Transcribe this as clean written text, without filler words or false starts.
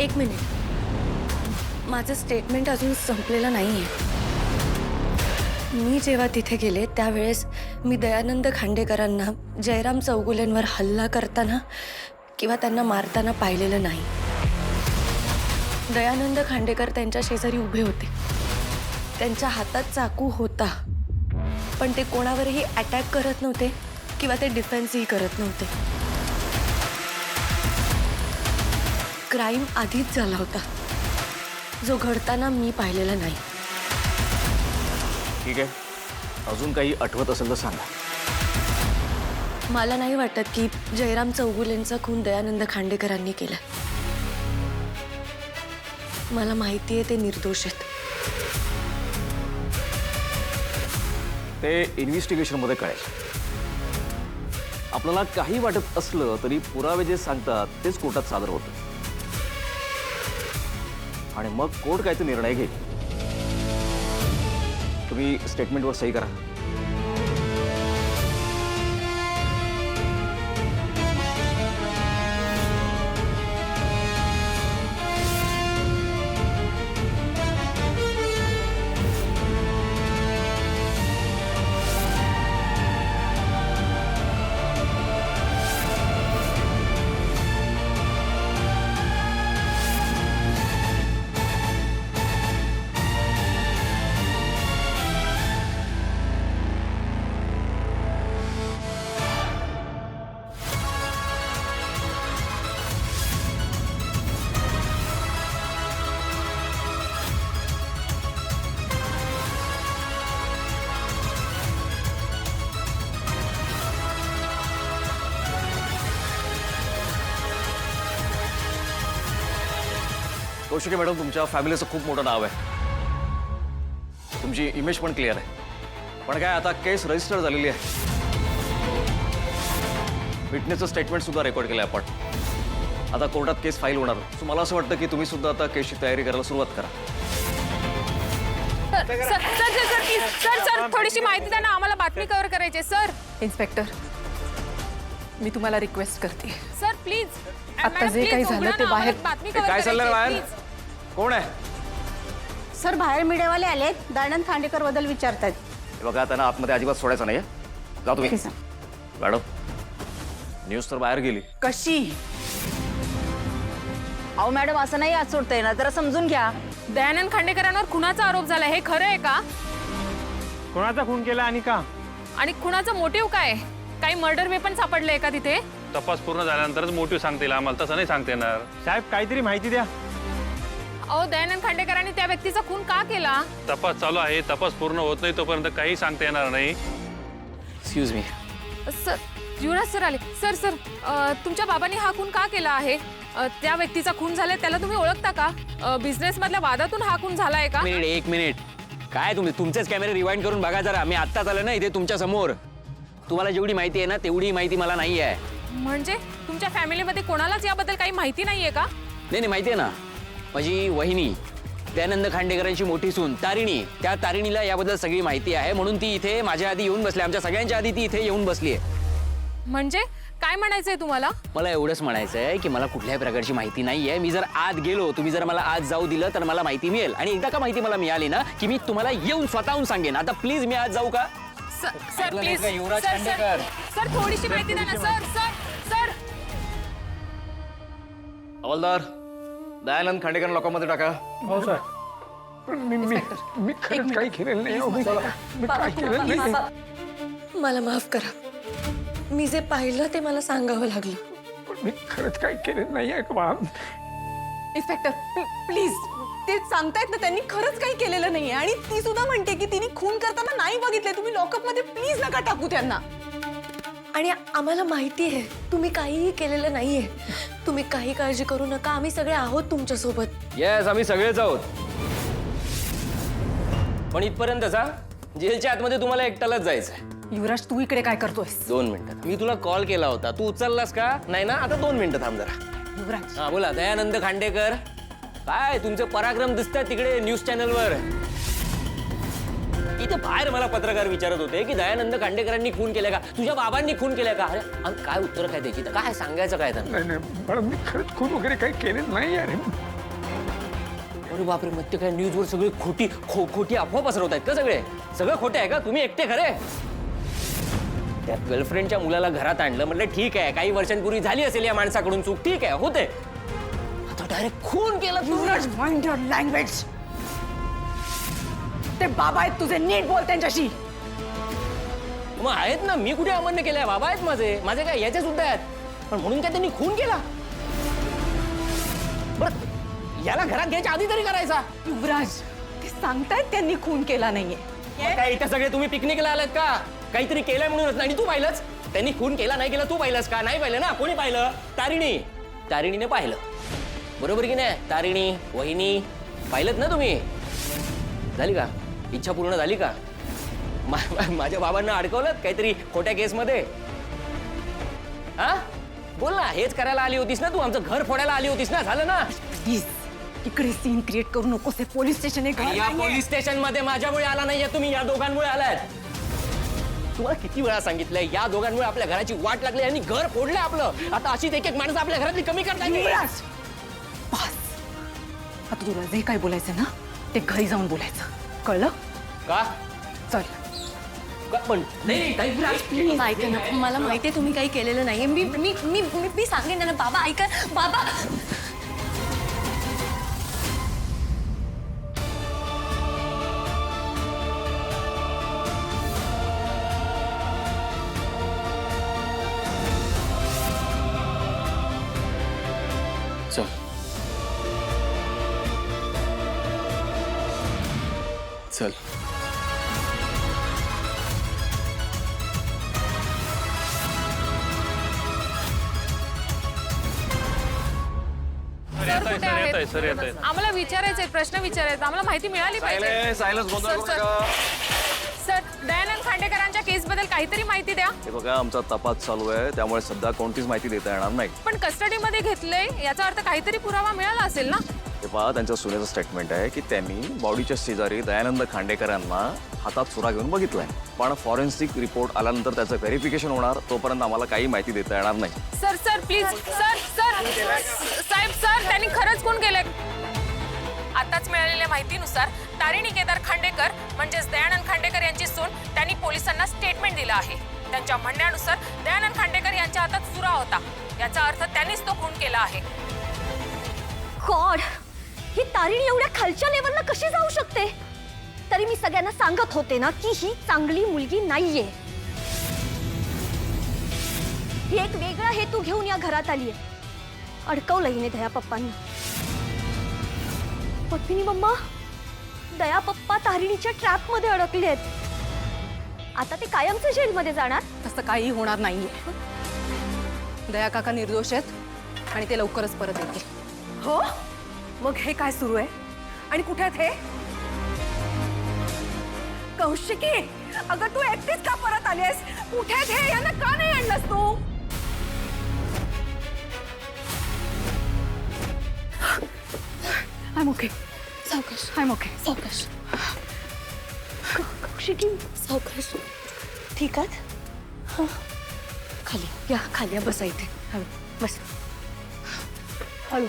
एक मिनिट, माझं स्टेटमेंट अजून संपलेलं नाही आहे. मी जेव्हा तिथे गेले त्यावेळेस मी दयानंद खांडेकरांना जयराम चौगुलेंवर हल्ला करताना किंवा त्यांना मारताना पाहिलेलं नाही. दयानंद खांडेकर त्यांच्या शेजारी उभे होते. त्यांच्या हातात चाकू होता, पण ते कोणावरही अटॅक करत नव्हते किंवा ते डिफेन्सही करत नव्हते. क्राईम आधीच झाला होता, जो घडताना मी पाहिलेला नाही. ठीक आहे, अजून काही आठवत असेल तर सांगा. मला नाही वाटत की जयराम चौगुलेंचा खून दयानंद खांडेकरांनी केला. मला माहिती आहे ते निर्दोष आहेत. ते इन्व्हेस्टिगेशन मध्ये कळेल. आपल्याला काही वाटत असलं तरी पुरावे जे सांगतात तेच कोर्टात सादर होतं आणि मग कोर्ट काय ते निर्णय घेईल. तुम्ही स्टेटमेंटवर सही करा. कौशिकी मॅडम, तुमच्या फॅमिलीचं खूप मोठं नाव आहे. तुमची इमेज पण क्लिअर आहे. पण काय, आता केस रजिस्टर झालेली आहे. विटनेसचं स्टेटमेंट सुद्धा रेकॉर्ड केलं आपण. आता कोर्टात केस फाईल होणार. सो मला असं वाटतं की तुम्ही सुद्धा आता केसची तयारी करायला सुरुवात करा. सर थोडीशी माहिती द्या ना, आम्हाला बातमी कव्हर करायची आहे. सर इन्स्पेक्टर, मी तुम्हाला रिक्वेस्ट करते. सर प्लीज, आता जे काही झालं ते बाहेर. बातमी हे काय चाललंय बाहेर? कोण आहे? सर, बाहेर मीडियावाले आलेत. दयानंद खांडेकर बद्दल विचारतात. हे बघा, त्यांना आतमध्ये अजिबात सोडायचं नाही. जा तुम्ही. मॅडम, न्यूज तर बाहेर गेली. कशी? अहो मॅडम, असं नाही आज सोडता येणार, जरा समजून घ्या. दयानंद खांडेकरांवर खुनाचा आरोप झाला, हे खरं आहे का? कोणाचा खून केला आणि का? आणि खुनाचा मोटिव्ह काय आहे? काही मर्डर वेपन सापडलंय का तिथे? तपास पूर्ण झाल्यानंतरच मोटिव्ह सांगता येईल आम्हाला, तसं नाही सांगता येणार. साहेब, काहीतरी माहिती द्या. अहो, दयानंद खांडेकरांनी त्या व्यक्तीचा खून का केला? तपास चालू आहे. तपास पूर्ण होत नाही तोपर्यंत काही सांगता येणार नाही. Excuse me. सर, युवराज सर आले. सर तुमच्या बाबांनी हा खून का केला आहे? त्या व्यक्तीचा खून झालाय, त्याला तुम्ही ओळखता का? बिझनेस मधल्या वादातून हा खून झालाय का? एक मिनिट. काय तुम्ही तुमचेच कॅमेरे रिवाइंड करून बघा जरा. मी आत्ताच आलो ना इथे तुमच्या समोर. तुम्हाला जेवढी माहिती आहे ना तेवढी माहिती मला नाही आहे. म्हणजे तुमच्या फॅमिलीमध्ये कोणालाच याबद्दल काही माहिती नाहीये का? नाही, माहिती आहे ना. माझी वहिनी दयानंद खांडेकरांची मोठी सून तारिणी, त्या तारिणीला याबद्दल सगळी माहिती आहे. म्हणून ती इथे माझ्या आधी येऊन बसली. आमच्या सगळ्यांच्या आधी ती इथे येऊन बसली आहे. म्हणजे काय म्हणायचंय तुम्हाला? मला एवढंच म्हणायचं आहे की मला कुठल्याही प्रकारची माहिती नाही आहे. मी जर आत गेलो, तुम्ही जर मला आत जाऊ दिलं तर मला माहिती मिळेल. आणि एकदा का माहिती मला मिळाली ना की मी तुम्हाला येऊन स्वतःहून सांगेन. आता प्लीज मी आत जाऊ का? सर प्लीज, सर थोडीशी माहिती द्या ना. सर हवालदार, दयानंद खांडेकर लोकांमध्ये टाका. हो सर. मी खरंच काही केलेलं नाही. मी काय केलेलं नाही. मला माफ करा. मी जे पाहिलं ते मला सांगावं लागलं. मी खरंच काही केलेलं नाही आहे का? Inspector, please. ते सांगतायत ना त्यांनी खरंच काही केलेलं नाहीये. आणि ती सुद्धा म्हणते की तिने खून करताना नाही बघितले. तुम्ही लॉकअप मध्ये प्लीज नका टाकू त्यांना. आणि आम्हाला माहिती आहे तुम्ही काहीही केलेलं नाहीये. तुम्ही काही काळजी करू नका. आम्ही सगळे आहोत तुमच्या सोबत. येस, आम्ही सगळेच आहोत. पण इथपर्यंतचा जेलच्या आतमध्ये तुम्हाला एकट्यालाच जायचंय. युवराज, तू इकडे काय करतोयस? 2 मिनिटं. मी तुला कॉल केला होता, तू उचललास का? नाही ना. आता 2 मिनिटं थांब जरा. युवराज, हा बोला. दयानंद खांडेकर, काय तुमचे पराक्रम दिसतात तिकडे न्यूज चॅनलवर. इथे बाहेर मला पत्रकार विचारत होते की दयानंद खांडेकरांनी खून केलाय का, तुझ्या बाबांनी खून केलाय का. अरे काय उत्तर काय द्यायची, काय सांगायचं काय त्यांना? नाही मॅडम, मी खरंच खून वगैरे काही केलेलं नाही यार. अरे बापरे, मग ते काय न्यूजवर सगळी खोटी अफवा पसरवत आहेत का सगळे? सगळं खोटे आहे का? तुम्ही एकटे खरे? त्या गर्लफ्रेंडच्या मुलाला घरात आणलं म्हटलं ठीक आहे, काही वर्षांपूर्वी झाली असेल या माणसाकडून चूक, ठीक आहे, होते. आता डायरेक्ट खून केला युवराज, माइंड युअर लँग्वेज. ते बाबा आहेत तुझे, नीट बोल त्यांच्याशी. मग आहेत ना, मी कुठे अमान्य केलंय? बाबा आहेत माझे काय याचे सुद्धा आहेत. पण म्हणून काय त्यांनी खून केला? बरं याला घरात घ्यायच्या आधी तरी करायचा. युवराज, ते सांगतायत त्यांनी खून केला नाहीये. मग काय इथे सगळे तुम्ही पिकनिकला आलात का? काहीतरी केलंय म्हणूनच. आणि तू पाहिलंच? त्यांनी खून केला नाही केला तू पाहिलंस का? नाही पाहिलं ना. कोणी पाहिलं? तारिणीने पाहिलं, बरोबर की नाही? तारिणी, वहिनी पाहिलंत ना तुम्ही? झाली का इच्छा पूर्ण झाली का? माझ्या बाबांना अडकवलं काहीतरी खोट्या केसमध्ये? हा बोल ना, हेच करायला आली होतीस ना तू? आमचं घर फोडायला आली होतीस ना? झालं ना? प्लीज इकडे सीन क्रिएट करू नकोस. हे पोलीस स्टेशन आहे. या पोलीस स्टेशन मध्ये माझ्यामुळे आला नाहीये तुम्ही, या दोघांमुळे आलात. तुम्हाला किती वेळा सांगितलंय, या दोघांमुळे आपल्या घराची वाट लागली आणि घर फोडलंय आपलं. आता अशीच एक माणसं आपल्या घरातली कमी करता येईल. युवराज, बस. आता तुला जे काय बोलायचं ना ते घरी जाऊन बोलायचं, कळलं? का? चल. पण नाही प्लीज ऐका ना, मला माहिती आहे तुम्ही काही केलेलं नाहीये. मी सांगेन ना बाबा. ऐका बाबा. चल चल. सर कुठे आहेत? सर येत आहे. आम्हाला विचारायचंय, प्रश्न विचारायचा, आम्हाला माहिती मिळाली पाहिजे. सायलेन्स गोंधळ सर, करू सर. नका. सर, दयानंद खांडेकरांच्या केस बद्दल काहीतरी माहिती द्या. हे बघा, आमचा तपास चालू आहे, त्यामुळे सध्या कोणतीच माहिती देता येणार नाही. पण कस्टडीमध्ये घेतलंय याचा अर्थ काहीतरी पुरावा मिळाला असेल ना? हे पहा, त्यांच्या सुनेचं स्टेटमेंट आहे की त्यांनी बॉडीच्या शेजारी दयानंद खांडेकरांना हातात सुरा घेऊन बघितलाय. पण फॉरेन्सिक रिपोर्ट आल्यानंतर त्याचं व्हेरिफिकेशन होणार, तोपर्यंत आम्हाला काही माहिती देता येणार नाही. Sir sir please sir sir साहेब सर, त्यांनी खरंच खून केलंय. आताच मिळालेल्या माहितीनुसार तारिणी केदार खांडेकर म्हणजेच दयानंद खांडेकर यांची सून, त्यांनी पोलिसांना स्टेटमेंट दिलं आहे. त्यांच्या म्हणण्यानुसार दयानंद खांडेकर यांच्या हातात सुरा होता, याचा अर्थ त्यांनीच तो खून केला आहे. गॉड, ही तारिणी एवढ्या खालच्या लेवलला कशी जाऊ शकते? तरी मी सगळ्यांना सांगत होते ना की ही चांगली मुलगी नाहीये. ही एक वेगळा हेतू घेऊन या घरात आलीये. अडकवलं हिने दया पप्पांना. पद्मिनी मम्मा, दया पप्पा तारिणीच्या ट्रॅप मध्ये अडकलेत. आता ते कायमचे जेलमध्ये जाणार. तसं काही होणार नाहीये. दया काका निर्दोष आहेत आणि ते लवकरच परत येतील. हो, मग हे काय सुरू आहे आणि कुठे आहेत हे? कौशिकी, अगं तू एकटीच का परत आलीस? कुठे आहेत हे? यांना का नाही आणलंस तू? I'm okay. सावकाश, I'm okay. सावकाश. कौशिकी, सावकाश. ठीक आहात? हां, खाली या, खाली या, बसा इथे. हळू बस. हळू.